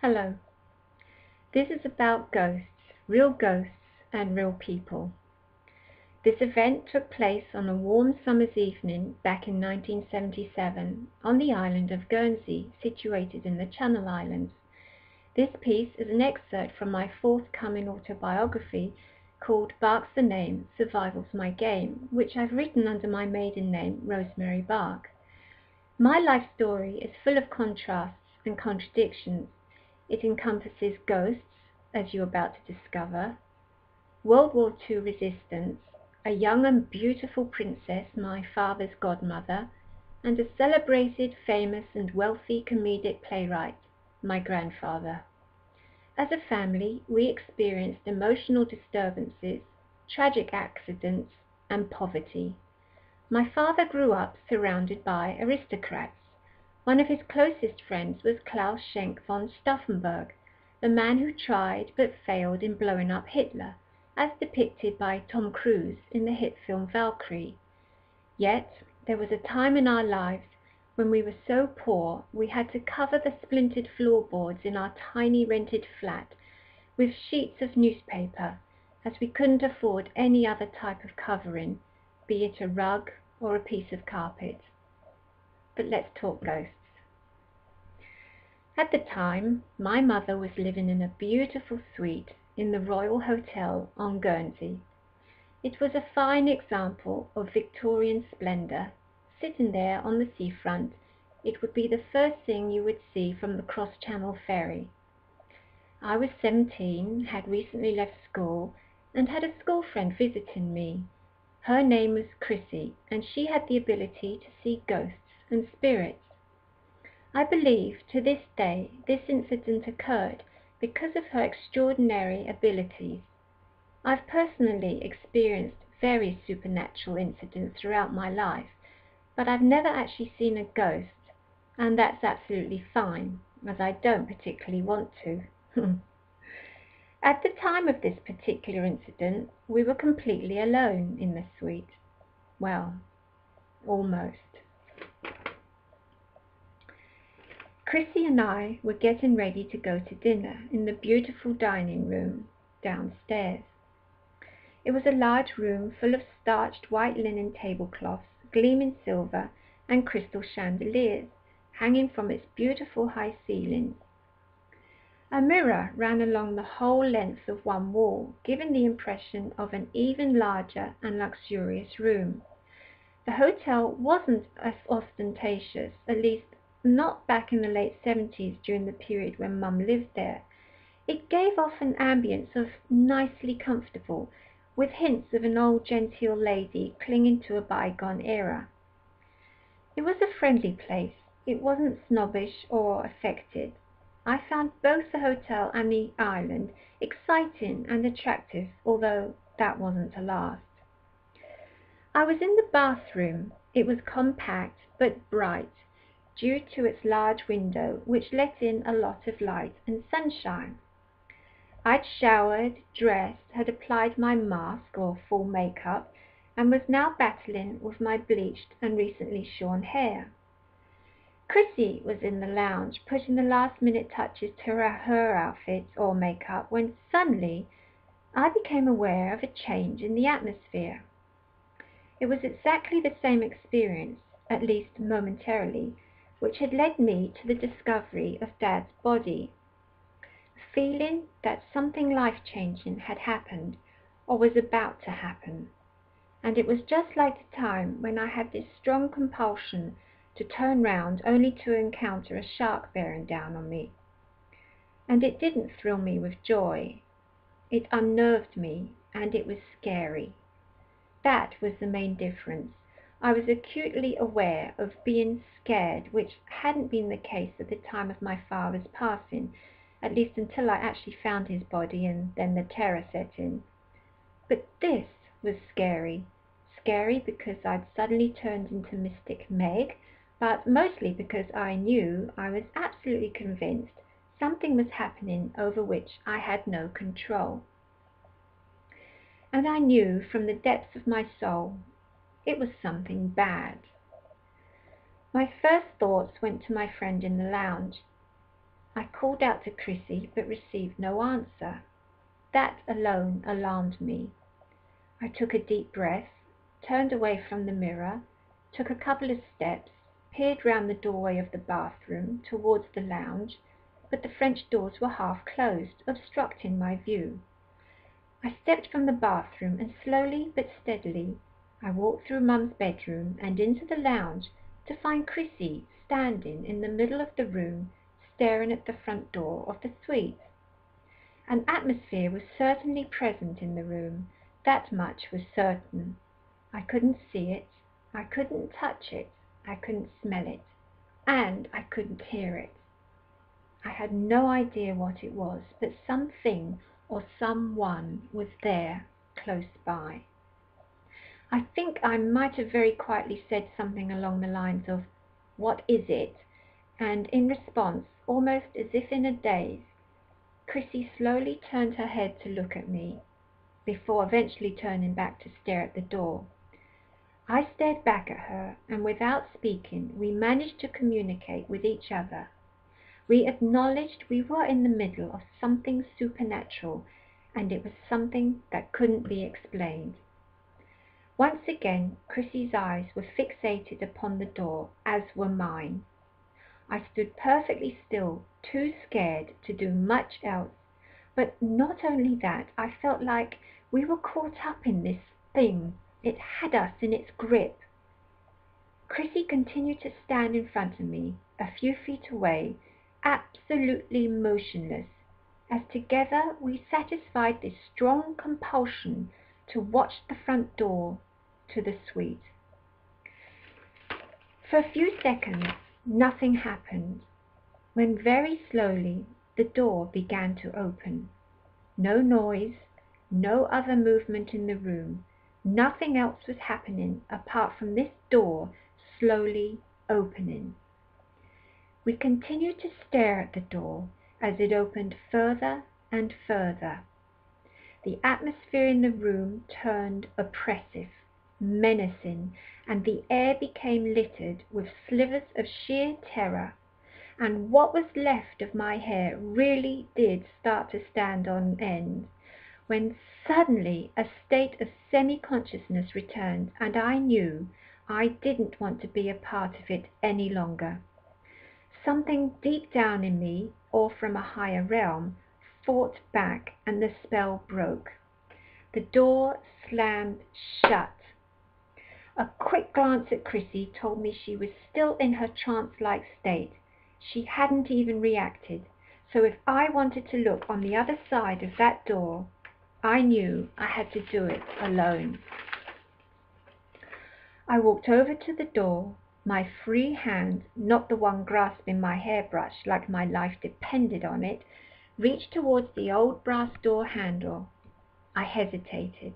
Hello. This is about ghosts and real people. This event took place on a warm summer's evening back in 1977 on the island of Guernsey, situated in the Channel Islands. This piece is an excerpt from my forthcoming autobiography called Bach's the Name, Survival's My Game, which I've written under my maiden name, Rosemary Bach. My life story is full of contrasts and contradictions. It encompasses ghosts, as you're about to discover, World War II resistance, a young and beautiful princess, my father's godmother, and a celebrated, famous and wealthy comedic playwright, my grandfather. As a family, we experienced emotional disturbances, tragic accidents, and poverty. My father grew up surrounded by aristocrats. One of his closest friends was Claus Schenk Von Stauffenberg, the man who tried but failed in blowing up Hitler, as depicted by Tom Cruise in the hit film Valkyrie. Yet, there was a time in our lives when we were so poor we had to cover the splintered floorboards in our tiny rented flat with sheets of newspaper, as we couldn't afford any other type of covering, be it a rug or a piece of carpet. But let's talk ghosts. At the time, my mother was living in a beautiful suite in the Royal Hotel on Guernsey. It was a fine example of Victorian splendor. Sitting there on the seafront, it would be the first thing you would see from the cross-channel ferry. I was 17, had recently left school, and had a school friend visiting me. Her name was Chrissy, and she had the ability to see ghosts and spirits. I believe to this day this incident occurred because of her extraordinary abilities. I've personally experienced various supernatural incidents throughout my life, but I've never actually seen a ghost, and that's absolutely fine, as I don't particularly want to. At the time of this particular incident, we were completely alone in the suite. Well, almost. Chrissy and I were getting ready to go to dinner in the beautiful dining room downstairs. It was a large room full of starched white linen tablecloths, gleaming silver, and crystal chandeliers hanging from its beautiful high ceilings. A mirror ran along the whole length of one wall, giving the impression of an even larger and luxurious room. The hotel wasn't as ostentatious, at least not back in the late 70s during the period when Mum lived there. It gave off an ambience of nicely comfortable, with hints of an old genteel lady clinging to a bygone era. It was a friendly place. It wasn't snobbish or affected. I found both the hotel and the island exciting and attractive, although that wasn't to last. I was in the bathroom. It was compact but bright, due to its large window, which let in a lot of light and sunshine. I'd showered, dressed, had applied my mask or full makeup, and was now battling with my bleached and recently shorn hair. Chrissy was in the lounge, putting the last-minute touches to her outfit or makeup, when suddenly I became aware of a change in the atmosphere. It was exactly the same experience, at least momentarily, which had led me to the discovery of Dad's body. A feeling that something life-changing had happened, or was about to happen. And it was just like the time when I had this strong compulsion to turn round only to encounter a shark bearing down on me. And it didn't thrill me with joy. It unnerved me, and it was scary. That was the main difference. I was acutely aware of being scared, which hadn't been the case at the time of my father's passing, at least until I actually found his body, and then the terror set in. But this was scary. Scary because I'd suddenly turned into Mystic Meg, but mostly because I was absolutely convinced, something was happening over which I had no control. And I knew from the depths of my soul it was something bad. My first thoughts went to my friend in the lounge. I called out to Chrissy, but received no answer. That alone alarmed me. I took a deep breath, turned away from the mirror, took a couple of steps, peered round the doorway of the bathroom towards the lounge, but the French doors were half closed, obstructing my view. I stepped from the bathroom, and slowly but steadily I walked through Mum's bedroom and into the lounge to find Chrissy standing in the middle of the room, staring at the front door of the suite. An atmosphere was certainly present in the room, that much was certain. I couldn't see it, I couldn't touch it, I couldn't smell it, and I couldn't hear it. I had no idea what it was, but something or someone was there, close by. I think I might have very quietly said something along the lines of, "What is it?" and in response, almost as if in a daze, Chrissy slowly turned her head to look at me, before eventually turning back to stare at the door. I stared back at her, and without speaking, we managed to communicate with each other. We acknowledged we were in the middle of something supernatural, and it was something that couldn't be explained. Once again, Chrissy's eyes were fixated upon the door, as were mine. I stood perfectly still, too scared to do much else, but not only that, I felt like we were caught up in this thing. It had us in its grip. Chrissy continued to stand in front of me, a few feet away, absolutely motionless, as together we satisfied this strong compulsion to watch the front door to the suite. For a few seconds, nothing happened, when very slowly the door began to open. No noise, no other movement in the room, nothing else was happening apart from this door slowly opening. We continued to stare at the door as it opened further and further. The atmosphere in the room turned oppressive, menacing, and the air became littered with slivers of sheer terror, and what was left of my hair really did start to stand on end, when suddenly a state of semi-consciousness returned, and I knew I didn't want to be a part of it any longer. Something deep down in me, or from a higher realm, fought back, and the spell broke. The door slammed shut. A quick glance at Chrissy told me she was still in her trance-like state. She hadn't even reacted, so if I wanted to look on the other side of that door, I knew I had to do it alone. I walked over to the door, my free hand, not the one grasping my hairbrush like my life depended on it, reached towards the old brass door handle. I hesitated.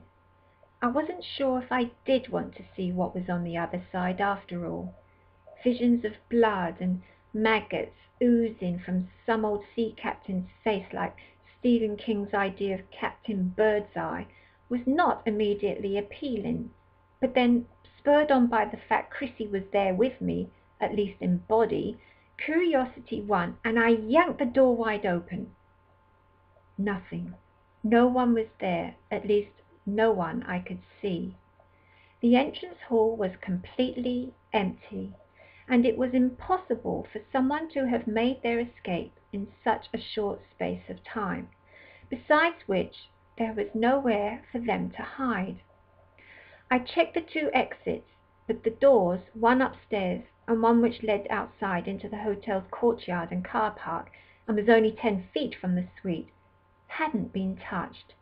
I wasn't sure if I did want to see what was on the other side after all. Visions of blood and maggots oozing from some old sea captain's face like Stephen King's idea of Captain Birdseye was not immediately appealing, but then, spurred on by the fact Chrissy was there with me, at least in body, curiosity won, and I yanked the door wide open. Nothing. No one was there, at least no one I could see. The entrance hall was completely empty, and it was impossible for someone to have made their escape in such a short space of time, besides which there was nowhere for them to hide. I checked the two exits, but the doors, one upstairs and one which led outside into the hotel's courtyard and car park and was only 10 feet from the suite, hadn't been touched.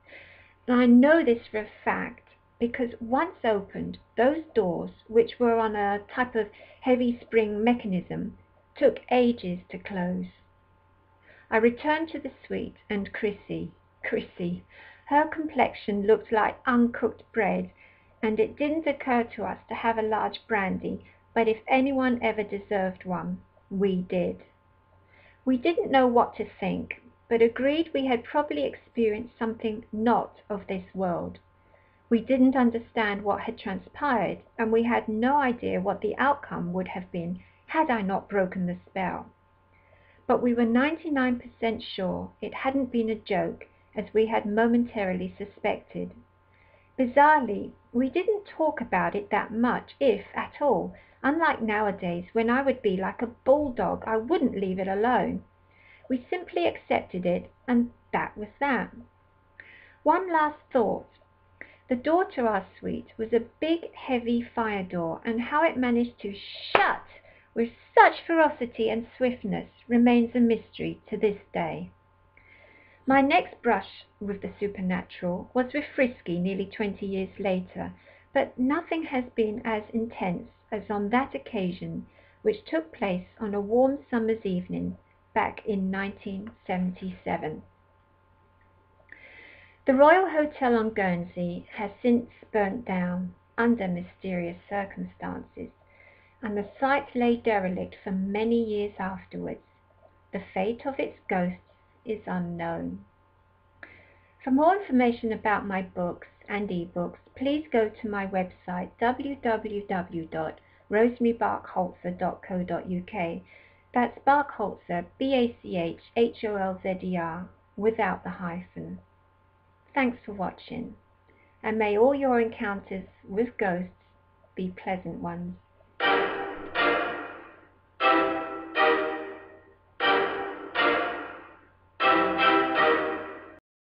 And I know this for a fact because once opened, those doors, which were on a type of heavy spring mechanism, took ages to close. I returned to the suite, and Chrissy, her complexion looked like uncooked bread, and it didn't occur to us to have a large brandy, but if anyone ever deserved one, we did. We didn't know what to think, but agreed we had probably experienced something not of this world. We didn't understand what had transpired, and we had no idea what the outcome would have been had I not broken the spell. but we were 99% sure it hadn't been a joke, as we had momentarily suspected. Bizarrely, we didn't talk about it that much, if at all, unlike nowadays when I would be like a bulldog. I wouldn't leave it alone. We simply accepted it, and that was that. One last thought. The door to our suite was a big, heavy fire door, and how it managed to shut with such ferocity and swiftness remains a mystery to this day. My next brush with the supernatural was with Frisky nearly 20 years later, but nothing has been as intense as on that occasion, which took place on a warm summer's evening back in 1977. The Royal Hotel on Guernsey has since burnt down under mysterious circumstances, and the site lay derelict for many years afterwards. The fate of its ghosts is unknown. For more information about my books and ebooks, please go to my website www.rosemarybach-holzer.co.uk. That's Bach-Holzer, Bachholzer, without the hyphen. Thanks for watching, and may all your encounters with ghosts be pleasant ones.